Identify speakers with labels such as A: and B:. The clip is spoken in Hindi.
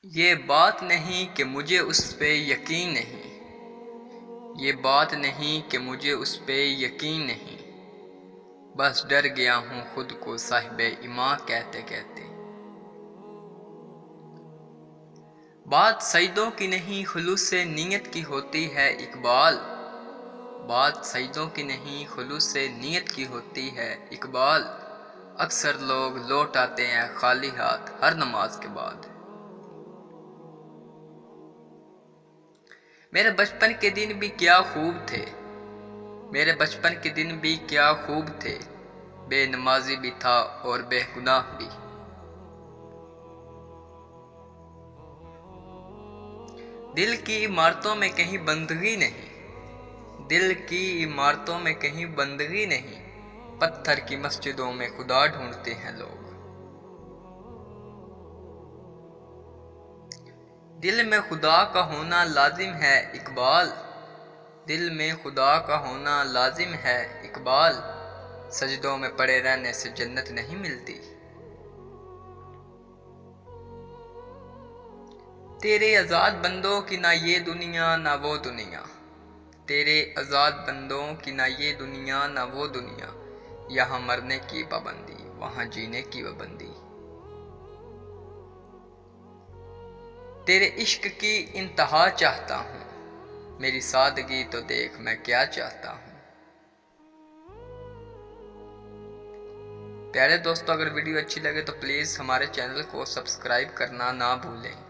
A: ये बात नहीं कि मुझे उस पे यकीन नहीं, ये बात नहीं कि मुझे उस पे यकीन नहीं, बस डर गया हूँ खुद को साहिबे ईमान कहते कहते। बात सजदों की नहीं खुलूस से नीयत की होती है इकबाल, बात सजदों की नहीं खुलूस से नीयत की होती है इकबाल। अक्सर लोग लौट आते हैं खाली हाथ हर नमाज के बाद। मेरे बचपन के दिन भी क्या खूब थे, मेरे बचपन के दिन भी क्या खूब थे, बेनमाजी भी था और बेगुनाह भी। दिल की इमारतों में कहीं बंदगी नहीं, दिल की इमारतों में कहीं बंदगी नहीं, पत्थर की मस्जिदों में खुदा ढूंढते हैं लोग। दिल में खुदा का होना लाजिम है इकबाल, दिल में खुदा का होना लाजिम है इकबाल। सजदों में पड़े रहने से जन्नत नहीं मिलती। तेरे आज़ाद बंदों की ना ये दुनिया ना वो दुनिया, तेरे आज़ाद बंदों की ना ये दुनिया ना वो दुनिया। यहाँ मरने की पाबंदी वहाँ जीने की पाबंदी। तेरे इश्क की इंतहा चाहता हूँ, मेरी सादगी तो देख मैं क्या चाहता हूँ। प्यारे दोस्तों, अगर वीडियो अच्छी लगे तो प्लीज़ हमारे चैनल को सब्सक्राइब करना ना भूलें।